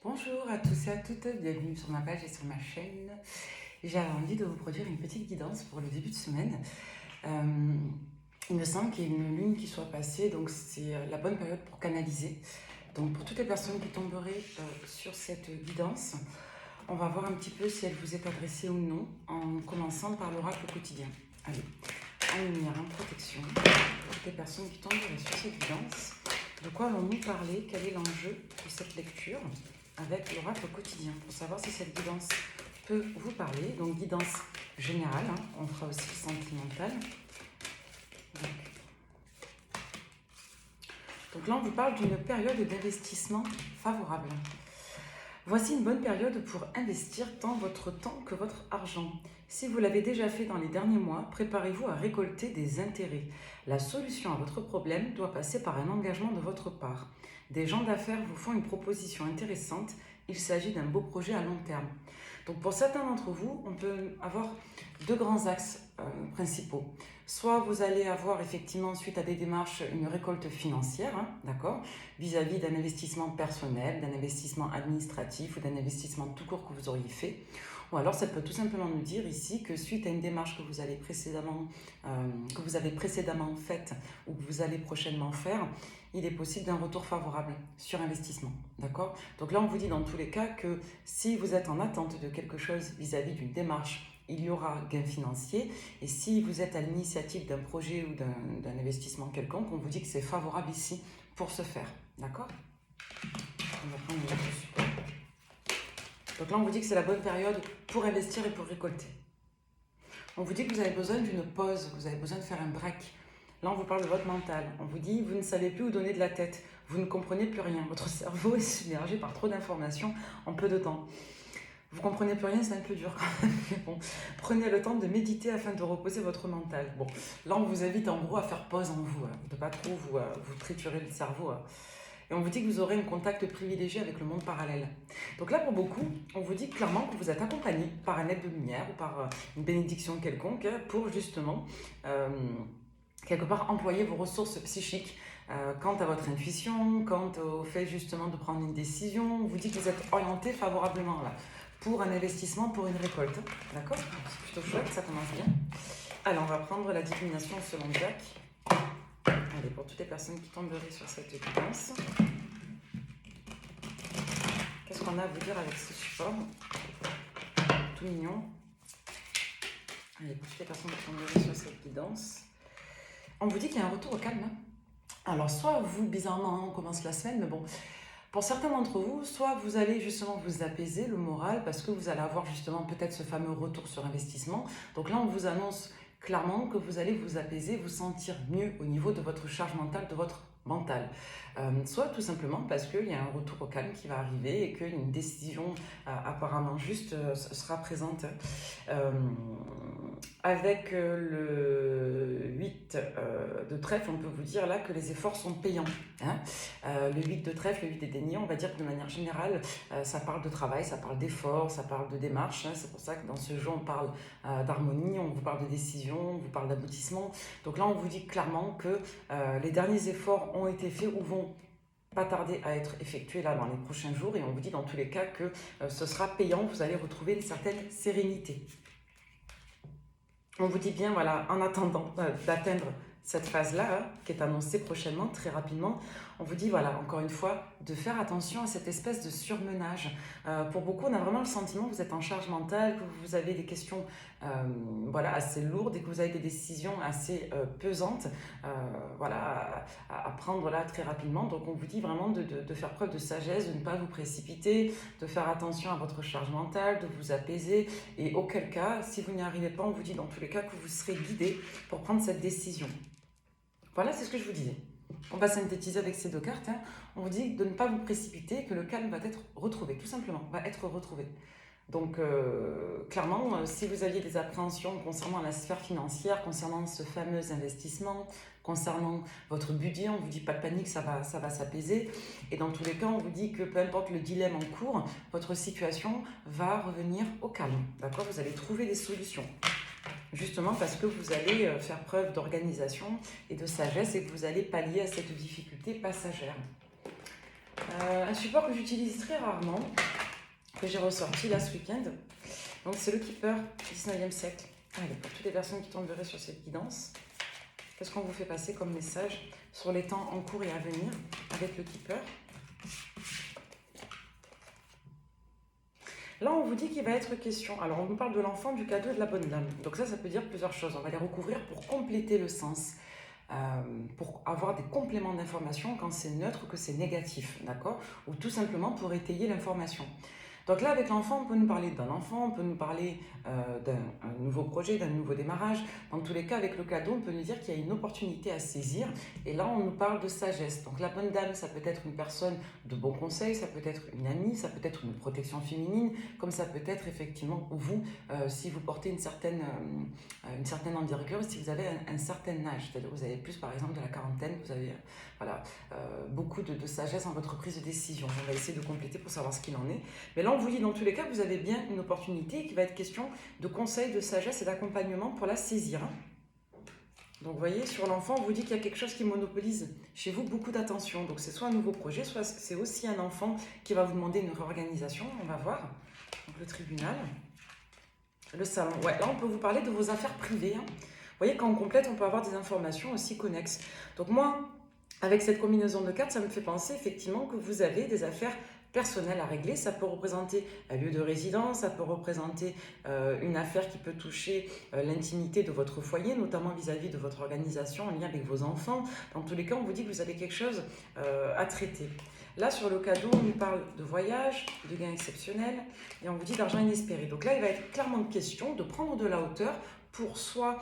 Bonjour à tous et à toutes, bienvenue sur ma page et sur ma chaîne. J'avais envie de vous produire une petite guidance pour le début de semaine. Il me semble qu'il y a une lune qui soit passée, donc c'est la bonne période pour canaliser. Donc pour toutes les personnes qui tomberaient sur cette guidance, on va voir un petit peu si elle vous est adressée ou non, en commençant par l'oracle quotidien. Allez, en lumière, en protection, pour toutes les personnes qui tomberaient sur cette guidance, de quoi allons-nous parler? Quel est l'enjeu de cette lecture avec l'oracle quotidien, pour savoir si cette guidance peut vous parler. Donc guidance générale, hein, on fera aussi sentimentale. Donc là on vous parle d'une période d'investissement favorable. Voici une bonne période pour investir tant votre temps que votre argent. Si vous l'avez déjà fait dans les derniers mois, préparez-vous à récolter des intérêts. La solution à votre problème doit passer par un engagement de votre part. Des gens d'affaires vous font une proposition intéressante. Il s'agit d'un beau projet à long terme. Donc pour certains d'entre vous, on peut avoir deux grands axes principaux. Soit vous allez avoir effectivement, suite à des démarches, une récolte financière, hein, d'accord, vis-à-vis d'un investissement personnel, d'un investissement administratif ou d'un investissement tout court que vous auriez fait. Ou alors ça peut tout simplement nous dire ici que suite à une démarche que vous avez précédemment faite ou que vous allez prochainement faire, il est possible d'un retour favorable sur investissement. D'accord? Donc là, on vous dit dans tous les cas que si vous êtes en attente de quelque chose vis-à-vis d'une démarche, il y aura gain financier. Et si vous êtes à l'initiative d'un projet ou d'un investissement quelconque, on vous dit que c'est favorable ici pour ce faire. D'accord? On va prendre le support. Donc là, on vous dit que c'est la bonne période pour investir et pour récolter. On vous dit que vous avez besoin d'une pause, vous avez besoin de faire un break. Là, on vous parle de votre mental. On vous dit, vous ne savez plus où donner de la tête. Vous ne comprenez plus rien. Votre cerveau est submergé par trop d'informations en peu de temps. Vous comprenez plus rien, c'est un peu dur quand même. Mais bon, prenez le temps de méditer afin de reposer votre mental. Bon, là, on vous invite en gros à faire pause en vous, de ne pas trop vous triturer le cerveau. Et on vous dit que vous aurez un contact privilégié avec le monde parallèle. Donc là, pour beaucoup, on vous dit clairement que vous êtes accompagné par un aide de lumière ou par une bénédiction quelconque pour justement, quelque part, employer vos ressources psychiques quant à votre intuition, quant au fait justement de prendre une décision. On vous dit que vous êtes orienté favorablement là, pour un investissement, pour une récolte. D'accord? C'est plutôt chouette, ça commence bien. Alors, on va prendre la divination selon Jack. Allez, pour toutes les personnes qui tomberaient sur cette guidance, qu'est-ce qu'on a à vous dire avec ce support? Tout mignon. Allez, pour toutes les personnes qui tomberaient sur cette guidance, on vous dit qu'il y a un retour au calme. Alors, soit vous, bizarrement, on commence la semaine, mais bon, pour certains d'entre vous, soit vous allez justement vous apaiser le moral parce que vous allez avoir justement peut-être ce fameux retour sur investissement. Donc là, on vous annonce clairement que vous allez vous apaiser, vous sentir mieux au niveau de votre charge mentale, de votre mental. Soit tout simplement parce qu'il y a un retour au calme qui va arriver et qu'une décision apparemment juste sera présente. Avec le 8 de trèfle, on peut vous dire là que les efforts sont payants. Hein. Le 8 de trèfle, le 8 des deniers, on va dire que de manière générale, ça parle de travail, ça parle d'effort, ça parle de démarche. Hein. C'est pour ça que dans ce jeu, on parle d'harmonie, on vous parle de décision, on vous parle d'aboutissement. Donc là, on vous dit clairement que les derniers efforts ont été faits ou vont pas tarder à être effectués là dans les prochains jours. Et on vous dit dans tous les cas que ce sera payant, vous allez retrouver une certaine sérénité. On vous dit bien, voilà, en attendant d'atteindre cette phase-là, hein, qui est annoncée prochainement, très rapidement, on vous dit, voilà, encore une fois, de faire attention à cette espèce de surmenage. Pour beaucoup, on a vraiment le sentiment que vous êtes en charge mentale, que vous avez des questions voilà, assez lourdes et que vous avez des décisions assez pesantes voilà, à prendre là très rapidement. Donc, on vous dit vraiment de faire preuve de sagesse, de ne pas vous précipiter, de faire attention à votre charge mentale, de vous apaiser. Et auquel cas, si vous n'y arrivez pas, on vous dit dans tous les cas que vous serez guidé pour prendre cette décision. Voilà, c'est ce que je vous disais. On va synthétiser avec ces deux cartes. Hein. On vous dit de ne pas vous précipiter, que le calme va être retrouvé, tout simplement, va être retrouvé. Donc, clairement, si vous aviez des appréhensions concernant la sphère financière, concernant ce fameux investissement, concernant votre budget, on vous dit pas de panique, ça va s'apaiser. Et dans tous les cas, on vous dit que peu importe le dilemme en cours, votre situation va revenir au calme. D'accord? Vous allez trouver des solutions. Justement parce que vous allez faire preuve d'organisation et de sagesse et que vous allez pallier à cette difficulté passagère. Un support que j'utilise très rarement, que j'ai ressorti là ce week-end. Donc c'est le Keeper 19e siècle. Allez, pour toutes les personnes qui tomberaient sur cette guidance, qu'est-ce qu'on vous fait passer comme message sur les temps en cours et à venir avec le Keeper? Là, on vous dit qu'il va être question. Alors, on nous parle de l'enfant, du cadeau et de la bonne dame. Donc ça peut dire plusieurs choses. On va les recouvrir pour compléter le sens, pour avoir des compléments d'information quand c'est neutre ou que c'est négatif, d'accord? Ou tout simplement pour étayer l'information. Donc là, avec l'enfant, on peut nous parler d'un enfant, on peut nous parler d'un nouveau projet, d'un nouveau démarrage. Dans tous les cas, avec le cadeau, on peut nous dire qu'il y a une opportunité à saisir. Et là, on nous parle de sagesse. Donc la bonne dame, ça peut être une personne de bon conseil, ça peut être une amie, ça peut être une protection féminine, comme ça peut être effectivement vous, si vous portez une certaine envergure, si vous avez un certain âge. C'est-à-dire que vous avez plus, par exemple, de la quarantaine, vous avez voilà, beaucoup de sagesse en votre prise de décision. On va essayer de compléter pour savoir ce qu'il en est. Mais là, on vous dit dans tous les cas que vous avez bien une opportunité qui va être question de conseils, de sagesse et d'accompagnement pour la saisir. Donc, vous voyez, sur l'enfant, on vous dit qu'il y a quelque chose qui monopolise chez vous beaucoup d'attention. Donc, c'est soit un nouveau projet, soit c'est aussi un enfant qui va vous demander une réorganisation. On va voir. Donc, le tribunal. Le salon. Ouais, là, on peut vous parler de vos affaires privées. Vous voyez, quand on complète, on peut avoir des informations aussi connexes. Donc, moi, avec cette combinaison de cartes, ça me fait penser effectivement que vous avez des affaires personnelles à régler. Ça peut représenter un lieu de résidence, ça peut représenter une affaire qui peut toucher l'intimité de votre foyer, notamment vis-à-vis de votre organisation en lien avec vos enfants. Dans tous les cas, on vous dit que vous avez quelque chose à traiter. Là, sur le cadeau, on nous parle de voyage, de gains exceptionnels, et on vous dit d'argent inespéré. Donc là, il va être clairement question de prendre de la hauteur pour soit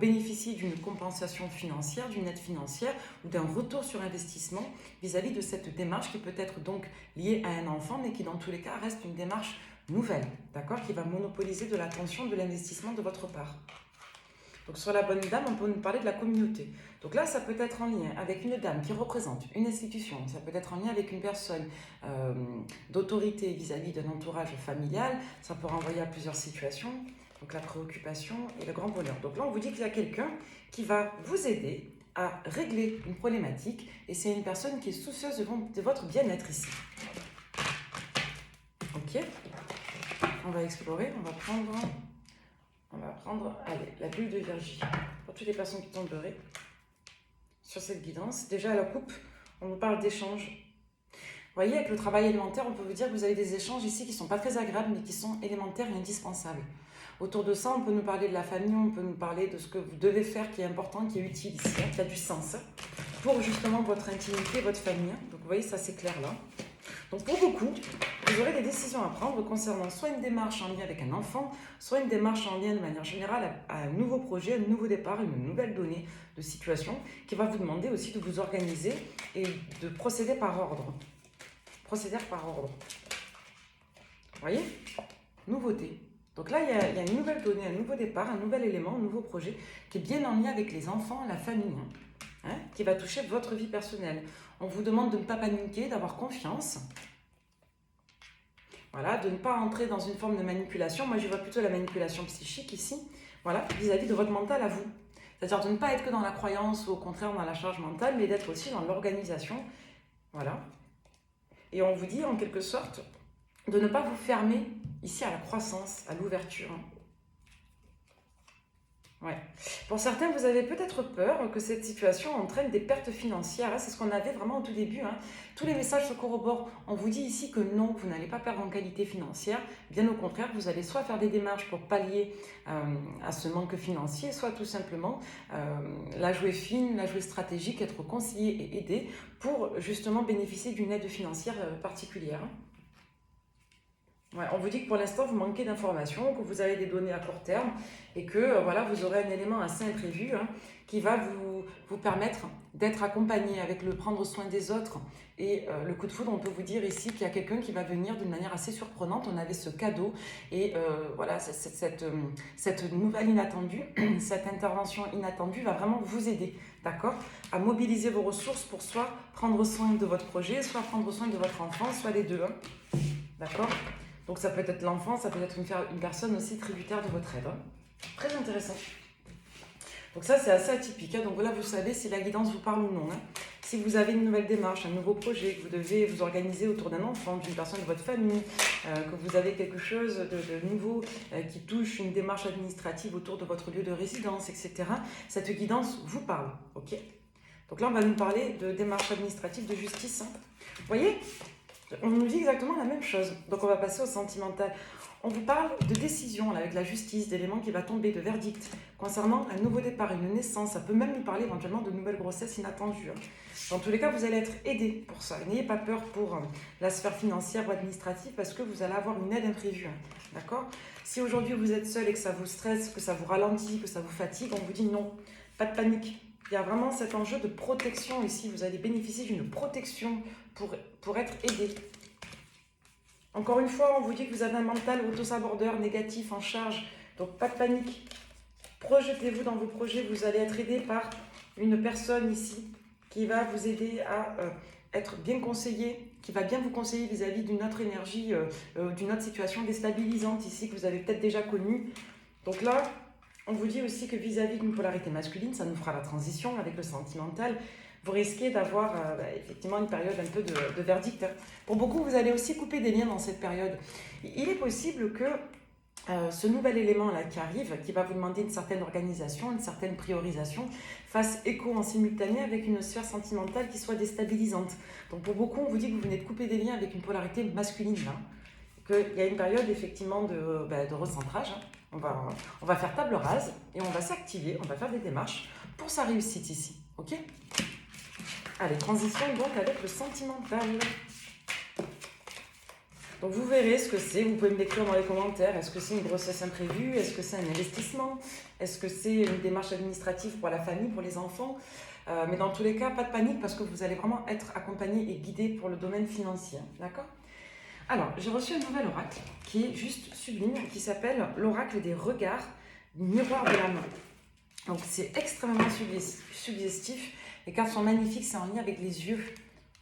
bénéficier d'une compensation financière, d'une aide financière ou d'un retour sur investissement vis-à-vis de cette démarche qui peut être donc liée à un enfant, mais qui dans tous les cas reste une démarche nouvelle, d'accord, qui va monopoliser de l'attention, de l'investissement de votre part. Donc sur la bonne dame, on peut nous parler de la communauté. Donc là, ça peut être en lien avec une dame qui représente une institution, ça peut être en lien avec une personne d'autorité vis-à-vis d'un entourage familial, ça peut renvoyer à plusieurs situations. Donc la préoccupation et le grand bonheur. Donc là, on vous dit qu'il y a quelqu'un qui va vous aider à régler une problématique et c'est une personne qui est soucieuse de votre bien-être ici. Ok. On va explorer, on va prendre, allez, la bulle de Virgie. Pour toutes les personnes qui tomberaient sur cette guidance. Déjà à la coupe, on nous parle d'échanges. Vous voyez, avec le travail alimentaire, on peut vous dire que vous avez des échanges ici qui ne sont pas très agréables, mais qui sont élémentaires et indispensables. Autour de ça, on peut nous parler de la famille, on peut nous parler de ce que vous devez faire qui est important, qui est utile ici, qui a du sens pour justement votre intimité, votre famille. Donc vous voyez, ça c'est clair là. Donc pour beaucoup, vous aurez des décisions à prendre concernant soit une démarche en lien avec un enfant, soit une démarche en lien de manière générale à un nouveau projet, un nouveau départ, une nouvelle donnée de situation qui va vous demander aussi de vous organiser et de procéder par ordre. Procéder par ordre. Vous voyez ? Nouveauté. Donc là, il y a une nouvelle donnée, un nouveau départ, un nouvel élément, un nouveau projet qui est bien en lien avec les enfants, la famille, qui va toucher votre vie personnelle. On vous demande de ne pas paniquer, d'avoir confiance. Voilà, de ne pas entrer dans une forme de manipulation. Moi, je vois plutôt la manipulation psychique ici, voilà, vis-à-vis de votre mental à vous. C'est-à-dire de ne pas être que dans la croyance ou au contraire dans la charge mentale, mais d'être aussi dans l'organisation. Voilà. Et on vous dit en quelque sorte de ne pas vous fermer ici à la croissance, à l'ouverture. Ouais. Pour certains, vous avez peut-être peur que cette situation entraîne des pertes financières. C'est ce qu'on avait vraiment au tout début. Tous les messages se corroborent. On vous dit ici que non, vous n'allez pas perdre en qualité financière. Bien au contraire, vous allez soit faire des démarches pour pallier à ce manque financier, soit tout simplement la jouer fine, la jouer stratégique, être conseillé et aidé pour justement bénéficier d'une aide financière particulière. Ouais, on vous dit que pour l'instant, vous manquez d'informations, que vous avez des données à court terme et que voilà, vous aurez un élément assez imprévu qui va vous permettre d'être accompagné avec le prendre soin des autres. Et le coup de foudre, on peut vous dire ici qu'il y a quelqu'un qui va venir d'une manière assez surprenante. On avait ce cadeau et voilà, cette nouvelle inattendue, cette intervention inattendue va vraiment vous aider, d'accord, à mobiliser vos ressources pour soit prendre soin de votre projet, soit prendre soin de votre enfant, soit les deux, d'accord. Donc ça peut être l'enfant, ça peut être une personne aussi tributaire de votre aide. Très intéressant. Donc ça, c'est assez atypique. Donc là, vous savez si la guidance vous parle ou non. Si vous avez une nouvelle démarche, un nouveau projet, que vous devez vous organiser autour d'un enfant, d'une personne de votre famille, que vous avez quelque chose de nouveau qui touche une démarche administrative autour de votre lieu de résidence, etc., cette guidance vous parle. Ok. Donc là, on va nous parler de démarche administrative de justice. Vous voyez, on nous dit exactement la même chose. Donc on va passer au sentimental. On vous parle de décision là, avec la justice, d'éléments qui va tomber, de verdict, concernant un nouveau départ, une naissance. Ça peut même nous parler éventuellement de nouvelles grossesses inattendues. Dans tous les cas, vous allez être aidé pour ça. N'ayez pas peur pour la sphère financière ou administrative parce que vous allez avoir une aide imprévue. D'accord? Si aujourd'hui vous êtes seul et que ça vous stresse, que ça vous ralentit, que ça vous fatigue, on vous dit non, pas de panique. Il y a vraiment cet enjeu de protection ici. Vous allez bénéficier d'une protection pour être aidé. Encore une fois, on vous dit que vous avez un mental auto-sabordeur négatif en charge, donc pas de panique. Projetez-vous dans vos projets, vous allez être aidé par une personne ici qui va vous aider à être bien conseillé, qui va bien vous conseiller vis-à-vis d'une autre énergie, d'une autre situation déstabilisante ici que vous avez peut-être déjà connue. Donc là, on vous dit aussi que vis-à-vis d'une polarité masculine, ça nous fera la transition avec le sentimental. Vous risquez d'avoir effectivement une période un peu de verdict. Pour beaucoup, vous allez aussi couper des liens dans cette période. Il est possible que ce nouvel élément-là qui arrive, qui va vous demander une certaine organisation, une certaine priorisation, fasse écho en simultané avec une sphère sentimentale qui soit déstabilisante. Donc pour beaucoup, on vous dit que vous venez de couper des liens avec une polarité masculine, hein, qu'il y a une période effectivement de recentrage. Hein. On va faire table rase et on va s'activer, on va faire des démarches pour sa réussite ici. Ok ? Allez, transition donc avec le sentimental. Donc vous verrez ce que c'est, vous pouvez me l'écrire dans les commentaires. Est-ce que c'est une grossesse imprévue? Est-ce que c'est un investissement? Est-ce que c'est une démarche administrative pour la famille, pour les enfants? Mais dans tous les cas, pas de panique parce que vous allez vraiment être accompagné et guidé pour le domaine financier. D'accord? Alors, j'ai reçu un nouvel oracle qui est juste sublime, qui s'appelle l'oracle des regards, miroir de l'âme. Donc c'est extrêmement suggestif. Les cartes sont magnifiques, c'est en lien avec les yeux,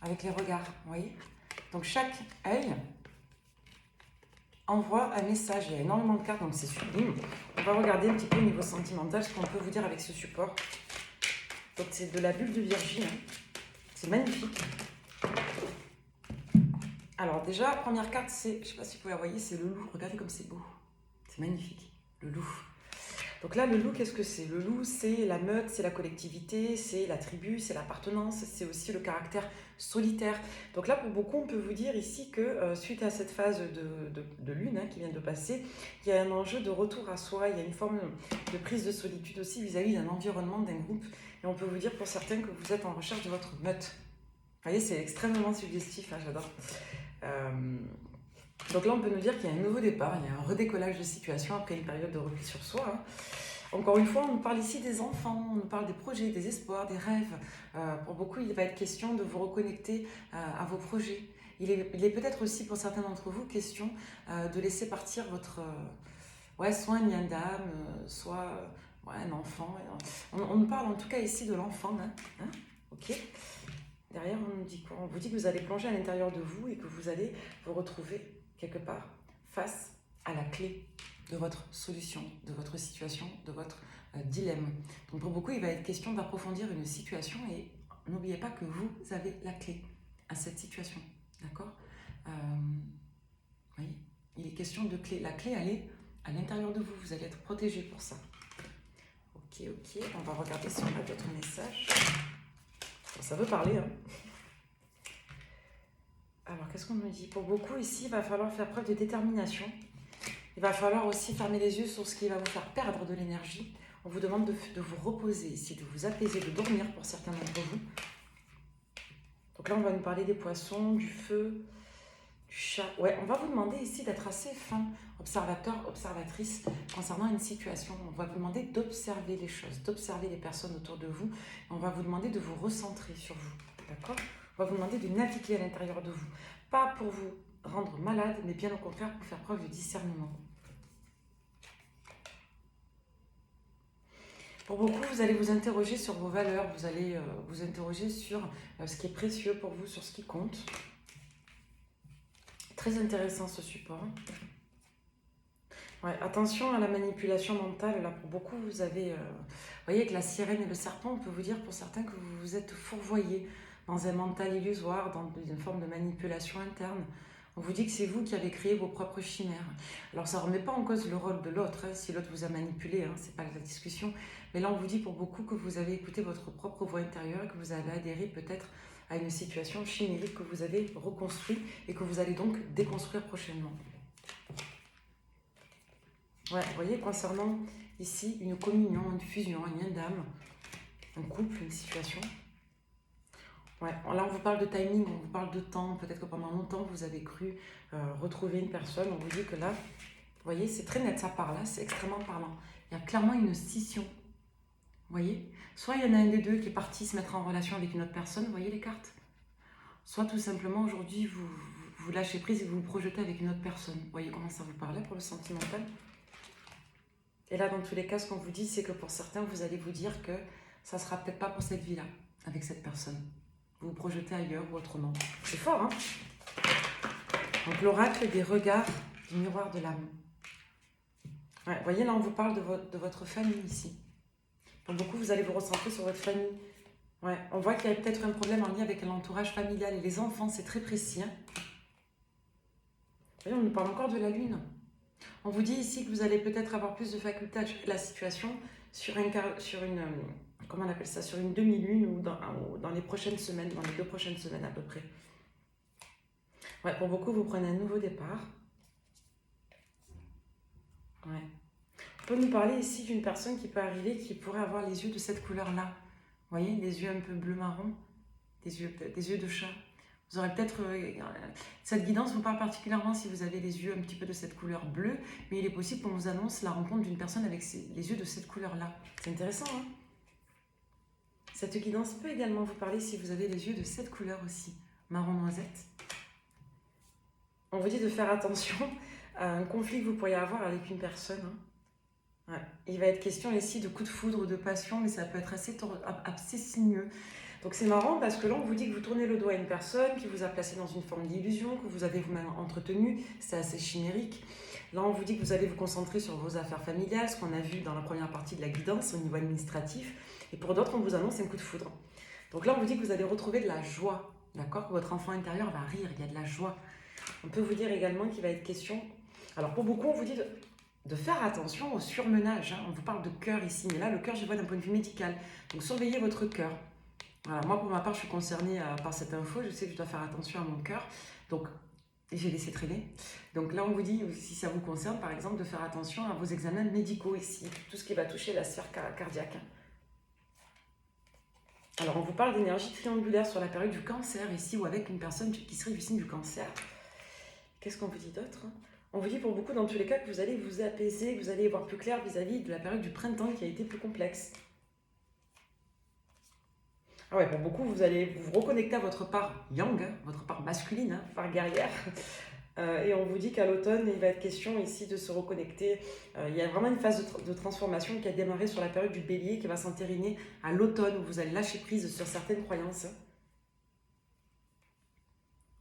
avec les regards, vous voyez? Donc chaque œil envoie un message, il y a énormément de cartes, donc c'est sublime. On va regarder un petit peu au niveau sentimental ce qu'on peut vous dire avec ce support. Donc c'est de la bulle de Virgie, hein. C'est magnifique. Alors déjà, première carte, c'est, je ne sais pas si vous la voyez, c'est le loup. Regardez comme c'est beau. C'est magnifique, le loup. Donc là, le loup, qu'est-ce que c'est? Le loup, c'est la meute, c'est la collectivité, c'est la tribu, c'est l'appartenance, c'est aussi le caractère solitaire. Donc là, pour beaucoup, on peut vous dire ici que suite à cette phase de lune qui vient de passer, il y a un enjeu de retour à soi, il y a une forme de prise de solitude aussi vis-à-vis d'un environnement, d'un groupe. Et on peut vous dire pour certains que vous êtes en recherche de votre meute. Vous voyez, c'est extrêmement suggestif, hein, j'adore. Donc là, on peut nous dire qu'il y a un nouveau départ, il y a un redécollage de situation après une période de repli sur soi. Hein. Encore une fois, on nous parle ici des enfants, on nous parle des projets, des espoirs, des rêves. Pour beaucoup, il va être question de vous reconnecter à vos projets. Il est peut-être aussi pour certains d'entre vous question de laisser partir votre soit un lien d'âme, soit un enfant. On nous parle en tout cas ici de l'enfant. Hein. Ok. Derrière, on nous dit quoi? On vous dit que vous allez plonger à l'intérieur de vous et que vous allez vous retrouver quelque part face à la clé de votre solution, de votre situation, de votre dilemme. Donc pour beaucoup, il va être question d'approfondir une situation et n'oubliez pas que vous avez la clé à cette situation. D'accord? Oui, il est question de clé. La clé, elle est à l'intérieur de vous. Vous allez être protégé pour ça. Ok, on va regarder si on a d'autres messages. Ça veut parler, hein. Alors, qu'est-ce qu'on me dit? Pour beaucoup, ici, il va falloir faire preuve de détermination. Il va falloir aussi fermer les yeux sur ce qui va vous faire perdre de l'énergie. On vous demande de vous reposer ici, de vous apaiser, de dormir pour certains d'entre vous. Donc là, on va nous parler des poissons, du feu, du chat. Ouais, on va vous demander ici d'être assez fin, observateur, observatrice, concernant une situation. On va vous demander d'observer les choses, d'observer les personnes autour de vous. On va vous demander de vous recentrer sur vous, d'accord? On va vous demander de naviguer à l'intérieur de vous. Pas pour vous rendre malade, mais bien au contraire pour faire preuve de discernement. Pour beaucoup, vous allez vous interroger sur vos valeurs, vous allez vous interroger sur ce qui est précieux pour vous, sur ce qui compte. Très intéressant ce support. Ouais, attention à la manipulation mentale. Là, pour beaucoup, vous avez... vous voyez, avec la sirène et le serpent, on peut vous dire pour certains que vous vous êtes fourvoyé dans un mental illusoire, dans une forme de manipulation interne. On vous dit que c'est vous qui avez créé vos propres chimères. Alors ça ne remet pas en cause le rôle de l'autre, hein, si l'autre vous a manipulé, hein, c'est pas la discussion. Mais là on vous dit pour beaucoup que vous avez écouté votre propre voix intérieure, que vous avez adhéré peut-être à une situation chimérique que vous avez reconstruite et que vous allez donc déconstruire prochainement. Ouais, vous voyez, concernant ici une communion, une fusion, un lien d'âme, un couple, une situation. Ouais, là on vous parle de timing, on vous parle de temps, peut-être que pendant longtemps vous avez cru retrouver une personne, on vous dit que là, vous voyez, c'est très net, ça part là, c'est extrêmement parlant. Il y a clairement une scission, vous voyez. Soit il y en a un des deux qui est parti se mettre en relation avec une autre personne, vous voyez les cartes. Soit tout simplement aujourd'hui vous lâchez prise et vous vous projetez avec une autre personne. Vous voyez comment ça vous parlait pour le sentimental. Et là dans tous les cas, ce qu'on vous dit, c'est que pour certains, vous allez vous dire que ça sera peut-être pas pour cette vie-là, avec cette personne. Vous vous projetez ailleurs ou autrement. C'est fort, hein? Donc l'oracle des regards du miroir de l'âme. Ouais, vous voyez, là on vous parle de votre famille ici. Pour beaucoup, vous allez vous recentrer sur votre famille. Ouais, on voit qu'il y a peut-être un problème en lien avec l'entourage familial et les enfants, c'est très précis. Hein. Vous voyez, on nous parle encore de la lune. On vous dit ici que vous allez peut-être avoir plus de faculté à gérer la situation sur une comment on appelle ça, sur une demi-lune ou dans les prochaines semaines, dans les 2 prochaines semaines à peu près. Ouais, pour beaucoup, vous prenez un nouveau départ. Ouais. On peut nous parler ici d'une personne qui peut arriver, qui pourrait avoir les yeux de cette couleur-là. Vous voyez, les yeux un peu bleu-marron, des yeux de chat. Vous aurez peut-être... cette guidance vous parle particulièrement si vous avez les yeux un petit peu de cette couleur bleue, mais il est possible qu'on vous annonce la rencontre d'une personne avec les yeux de cette couleur-là. C'est intéressant, hein? Cette guidance peut également vous parler si vous avez les yeux de cette couleur aussi, marron noisette. On vous dit de faire attention à un conflit que vous pourriez avoir avec une personne. Hein. Ouais. Il va être question ici de coup de foudre, de passion, mais ça peut être assez sinueux. Donc c'est marrant parce que là on vous dit que vous tournez le dos à une personne qui vous a placé dans une forme d'illusion, que vous avez vous-même entretenu, c'est assez chimérique. Là on vous dit que vous allez vous concentrer sur vos affaires familiales, ce qu'on a vu dans la première partie de la guidance au niveau administratif. Et pour d'autres, on vous annonce un coup de foudre. Donc là, on vous dit que vous allez retrouver de la joie, d'accord? Que votre enfant intérieur va rire, il y a de la joie. On peut vous dire également qu'il va être question... Alors pour beaucoup, on vous dit de faire attention au surmenage. Hein. On vous parle de cœur ici, mais là, le cœur, je vois d'un point de vue médical. Donc surveillez votre cœur. Voilà, moi, pour ma part, je suis concernée par cette info. Je sais que je dois faire attention à mon cœur. Donc, j'ai laissé traîner. Donc là, on vous dit, si ça vous concerne, par exemple, de faire attention à vos examens médicaux ici. Tout ce qui va toucher la sphère cardiaque. Alors, on vous parle d'énergie triangulaire sur la période du cancer, ici, ou avec une personne qui serait du signe du cancer. Qu'est-ce qu'on vous dit d'autre? On vous dit pour beaucoup, dans tous les cas, que vous allez vous apaiser, que vous allez voir plus clair vis-à-vis de la période du printemps qui a été plus complexe. Ah ouais, pour beaucoup, vous allez vous reconnecter à votre part yang, hein, votre part masculine, hein, part guerrière. Et on vous dit qu'à l'automne, il va être question ici de se reconnecter. Il y a vraiment une phase de transformation qui a démarré sur la période du bélier, qui va s'entériner à l'automne, où vous allez lâcher prise sur certaines croyances.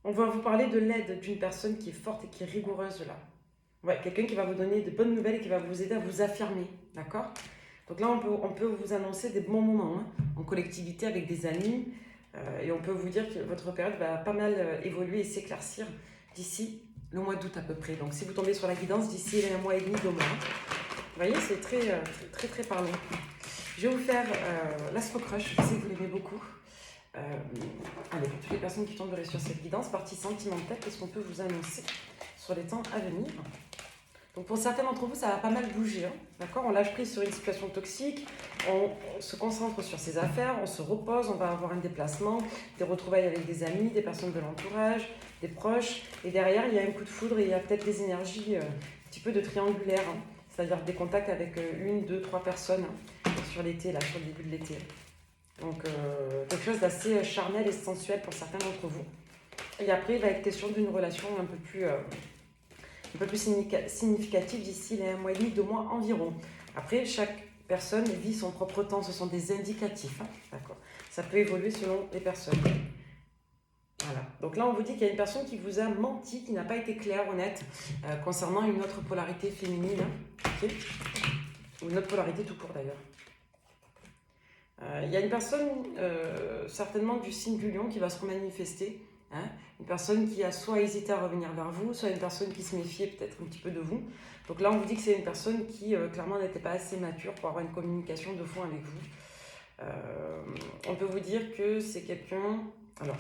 On va vous parler de l'aide d'une personne qui est forte et qui est rigoureuse là. Ouais, quelqu'un qui va vous donner de bonnes nouvelles et qui va vous aider à vous affirmer, d'accord? Donc là, on peut vous annoncer des bons moments hein, en collectivité avec des amis. Et on peut vous dire que votre période va pas mal évoluer et s'éclaircir d'ici le mois d'août à peu près. Donc si vous tombez sur la guidance d'ici un mois et demi, 2 mois. Vous voyez, c'est très parlant. Je vais vous faire l'Astro Crush, je sais que vous l'aimez beaucoup. Allez, pour toutes les personnes qui tomberaient sur cette guidance, partie sentimentale, qu'est-ce qu'on peut vous annoncer sur les temps à venir? Donc pour certains d'entre vous, ça va pas mal bouger, hein, d'accord? On lâche prise sur une situation toxique, on se concentre sur ses affaires, on se repose, on va avoir un déplacement, des retrouvailles avec des amis, des personnes de l'entourage, des proches, et derrière il y a un coup de foudre et il y a peut-être des énergies un petit peu de triangulaire, hein, c'est-à-dire des contacts avec 1, 2, 3 personnes hein, sur l'été, là, sur le début de l'été. Donc quelque chose d'assez charnel et sensuel pour certains d'entre vous. Et après, il va être question d'une relation un peu plus significative d'ici les 1 mois et demi, 2 mois environ. Après, chaque personne vit son propre temps, ce sont des indicatifs, hein, d'accord. Ça peut évoluer selon les personnes. Voilà. Donc là, on vous dit qu'il y a une personne qui vous a menti, qui n'a pas été claire, honnête, concernant une autre polarité féminine, hein, okay, ou une autre polarité tout court d'ailleurs. Il y a une personne, certainement du signe du lion, qui va se manifester. Hein, une personne qui a soit hésité à revenir vers vous, soit une personne qui se méfiait peut-être un petit peu de vous. Donc là, on vous dit que c'est une personne qui, clairement, n'était pas assez mature pour avoir une communication de fond avec vous. On peut vous dire que c'est quelqu'un... Alors,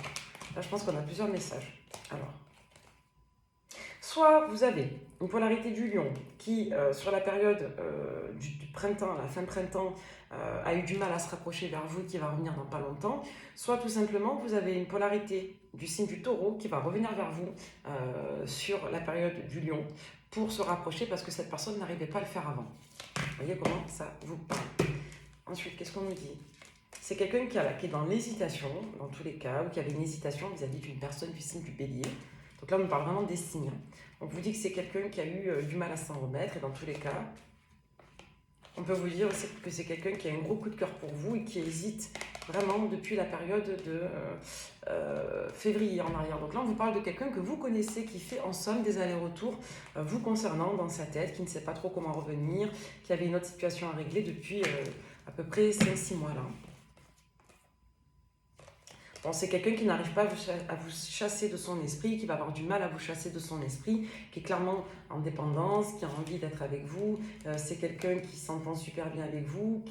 là, je pense qu'on a plusieurs messages. Alors, soit vous avez une polarité du lion qui, sur la période du printemps, la fin de printemps, a eu du mal à se rapprocher vers vous, qui va revenir dans pas longtemps, soit tout simplement vous avez une polarité du signe du taureau qui va revenir vers vous sur la période du lion pour se rapprocher parce que cette personne n'arrivait pas à le faire avant. Vous voyez comment ça vous parle. Ensuite, qu'est-ce qu'on nous dit? C'est quelqu'un qui est dans l'hésitation, dans tous les cas, ou qui avait une hésitation vis-à-vis d'une personne du signe du bélier. Donc là, on nous parle vraiment des signes. On vous dit que c'est quelqu'un qui a eu du mal à s'en remettre, et dans tous les cas, on peut vous dire aussi que c'est quelqu'un qui a un gros coup de cœur pour vous et qui hésite vraiment depuis la période de février en arrière. Donc là, on vous parle de quelqu'un que vous connaissez, qui fait en somme des allers-retours vous concernant dans sa tête, qui ne sait pas trop comment revenir, qui avait une autre situation à régler depuis à peu près 5-6 mois là. Bon, c'est quelqu'un qui n'arrive pas à vous chasser de son esprit, qui va avoir du mal à vous chasser de son esprit, qui est clairement en dépendance, qui a envie d'être avec vous. C'est quelqu'un qui s'entend super bien avec vous.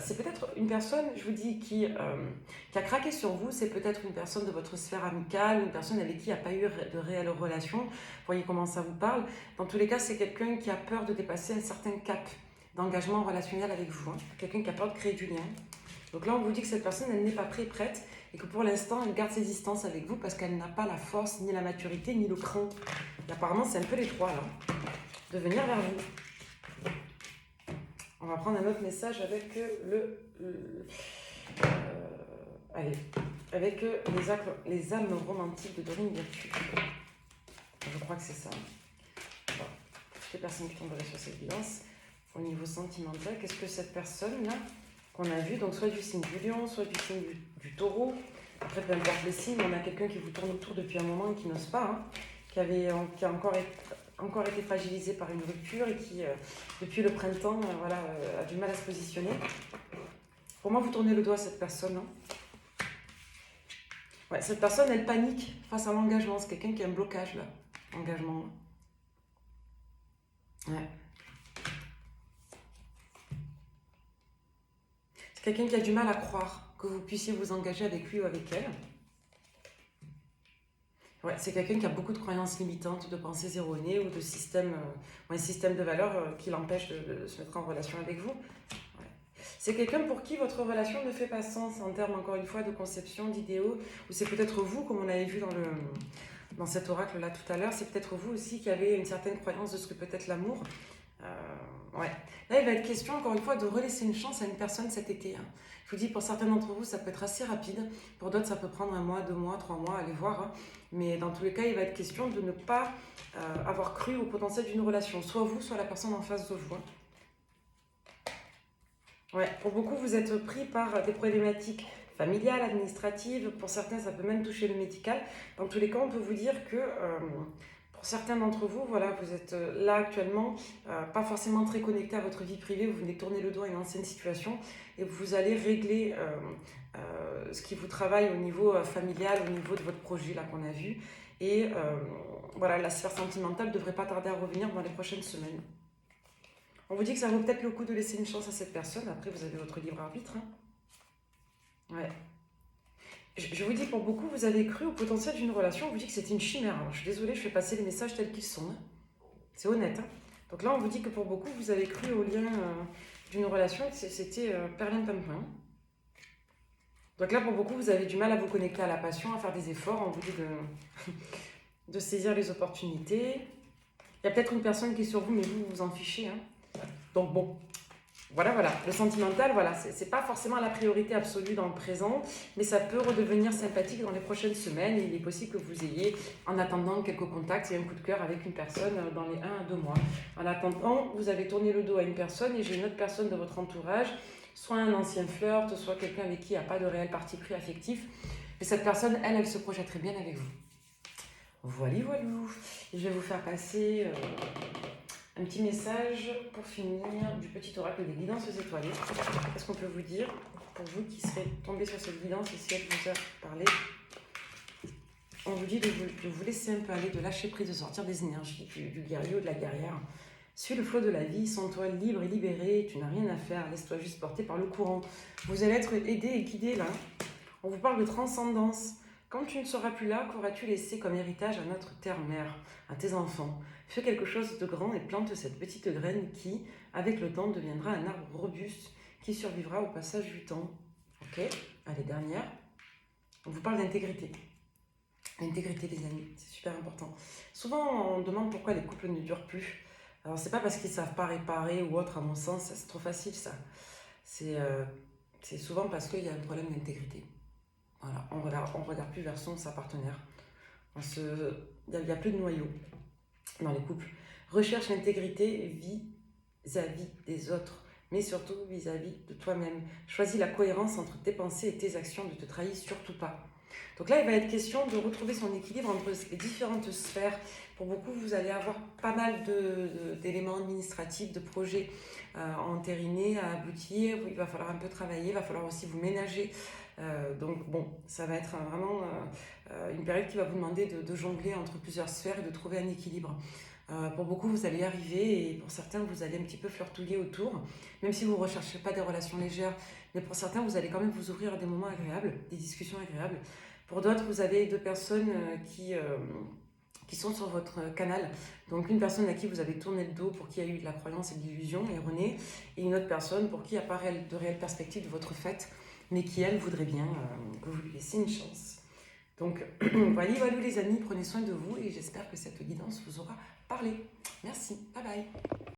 C'est peut-être une personne, je vous dis, qui a craqué sur vous. C'est peut-être une personne de votre sphère amicale, une personne avec qui il n'y a pas eu de réelle relation. Vous voyez comment ça vous parle. Dans tous les cas, c'est quelqu'un qui a peur de dépasser un certain cap d'engagement relationnel avec vous. Hein. Quelqu'un qui a peur de créer du lien. Donc là, on vous dit que cette personne, elle n'est pas prête et que pour l'instant, elle garde ses distances avec vous parce qu'elle n'a pas la force, ni la maturité, ni le cran. Et apparemment, c'est un peu les trois, là, de venir vers vous. On va prendre un autre message avec avec les âmes romantiques de Dorine Virtue. Je crois que c'est ça. Bon, toutes les personnes qui tomberaient sur cette guidance, au niveau sentimental, qu'est-ce que cette personne-là qu'on a vu, donc soit du signe du lion, soit du signe du taureau. Après, peu importe les signes, on a quelqu'un qui vous tourne autour depuis un moment et qui n'ose pas, hein, qui a encore été fragilisé par une rupture et qui, depuis le printemps, a du mal à se positionner. Pour moi, vous tournez le doigt à cette personne. Hein. Ouais, cette personne, elle panique face à l'engagement. C'est quelqu'un qui a un blocage, là. Engagement. Ouais. Quelqu'un qui a du mal à croire que vous puissiez vous engager avec lui ou avec elle. Ouais, c'est quelqu'un qui a beaucoup de croyances limitantes, de pensées erronées ou de un système de valeurs qui l'empêche de se mettre en relation avec vous. Ouais. C'est quelqu'un pour qui votre relation ne fait pas sens en termes, encore une fois, de conception, d'idéaux, ou c'est peut-être vous, comme on avait vu dans cet oracle-là tout à l'heure, c'est peut-être vous aussi qui avez une certaine croyance de ce que peut être l'amour. Ouais. Là, il va être question, encore une fois, de relaisser une chance à une personne cet été. Hein. Je vous dis, pour certains d'entre vous, ça peut être assez rapide. Pour d'autres, ça peut prendre 1 mois, 2 mois, 3 mois, allez voir. Hein. Mais dans tous les cas, il va être question de ne pas avoir cru au potentiel d'une relation. Soit vous, soit la personne en face de vous. Hein. Ouais. Pour beaucoup, vous êtes pris par des problématiques familiales, administratives. Pour certains, ça peut même toucher le médical. Dans tous les cas, on peut vous dire que... Pour certains d'entre vous, voilà, vous êtes là actuellement, pas forcément très connecté à votre vie privée, vous venez tourner le dos à une ancienne situation et vous allez régler ce qui vous travaille au niveau familial, au niveau de votre projet là qu'on a vu. Et voilà, la sphère sentimentale ne devrait pas tarder à revenir dans les prochaines semaines. On vous dit que ça vaut peut-être le coup de laisser une chance à cette personne, après vous avez votre libre arbitre. Hein. Ouais. Je vous dis, pour beaucoup, vous avez cru au potentiel d'une relation, on vous dit que c'était une chimère. Alors, je suis désolée, je fais passer les messages tels qu'ils sont. Hein. C'est honnête. Hein. Donc là, on vous dit que pour beaucoup, vous avez cru au lien d'une relation, c'était perlimpinpin. Donc là, pour beaucoup, vous avez du mal à vous connecter à la passion, à faire des efforts. On vous dit de saisir les opportunités. Il y a peut-être une personne qui est sur vous, mais vous vous en fichez. Hein. Donc bon... Voilà, le sentimental, voilà, c'est pas forcément la priorité absolue dans le présent, mais ça peut redevenir sympathique dans les prochaines semaines et il est possible que vous ayez, en attendant quelques contacts et un coup de cœur avec une personne dans les 1 à 2 mois. En attendant, vous avez tourné le dos à une personne et j'ai une autre personne de votre entourage, soit un ancien flirt, soit quelqu'un avec qui il n'y a pas de réel parti pris affectif, mais cette personne, elle se projetterait bien avec vous. Voilà. Et je vais vous faire passer... Un petit message pour finir du petit oracle des guidances étoilées. Qu'est-ce qu'on peut vous dire pour vous qui serez tombés sur cette guidance et si elle vous a parlé? On vous dit de vous laisser un peu aller, de lâcher prise, de sortir des énergies du guerrier ou de la guerrière. Suis le flot de la vie, sens-toi libre et libéré, tu n'as rien à faire, laisse-toi juste porter par le courant. Vous allez être aidé et guidé là. On vous parle de transcendance. Quand tu ne seras plus là, qu'auras-tu laissé comme héritage à notre terre-mère, à tes enfants? Fais quelque chose de grand et plante cette petite graine qui, avec le temps, deviendra un arbre robuste qui survivra au passage du temps. Ok? Allez, dernière. On vous parle d'intégrité. L'intégrité, les amis, c'est super important. Souvent, on demande pourquoi les couples ne durent plus. Alors, c'est pas parce qu'ils savent pas réparer ou autre, à mon sens, c'est trop facile ça. C'est souvent parce qu'il y a un problème d'intégrité. Voilà, on regarde plus vers sa partenaire. Il n'y a plus de noyau dans les couples. Recherche l'intégrité vis-à-vis des autres, mais surtout vis-à-vis de toi-même. Choisis la cohérence entre tes pensées et tes actions, ne te trahis surtout pas. Donc là, il va être question de retrouver son équilibre entre les différentes sphères. Pour beaucoup, vous allez avoir pas mal d'éléments administratifs, de projets à entériner, à aboutir. Il va falloir un peu travailler, il va falloir aussi vous ménager. Donc bon, ça va être vraiment une période qui va vous demander de jongler entre plusieurs sphères et de trouver un équilibre. Pour beaucoup, vous allez y arriver et pour certains, vous allez un petit peu flirtouiller autour, même si vous ne recherchez pas des relations légères. Mais pour certains, vous allez quand même vous ouvrir à des moments agréables, des discussions agréables. Pour d'autres, vous avez deux personnes qui sont sur votre canal. Donc une personne à qui vous avez tourné le dos, pour qui il y a eu de la croyance et de l'illusion erronée, et une autre personne pour qui il n'y a pas de réelle perspective de votre fête, mais qui, elle, voudrait bien que vous lui laissiez une chance. Donc voilà les amis, prenez soin de vous et j'espère que cette guidance vous aura parlé. Merci, bye bye.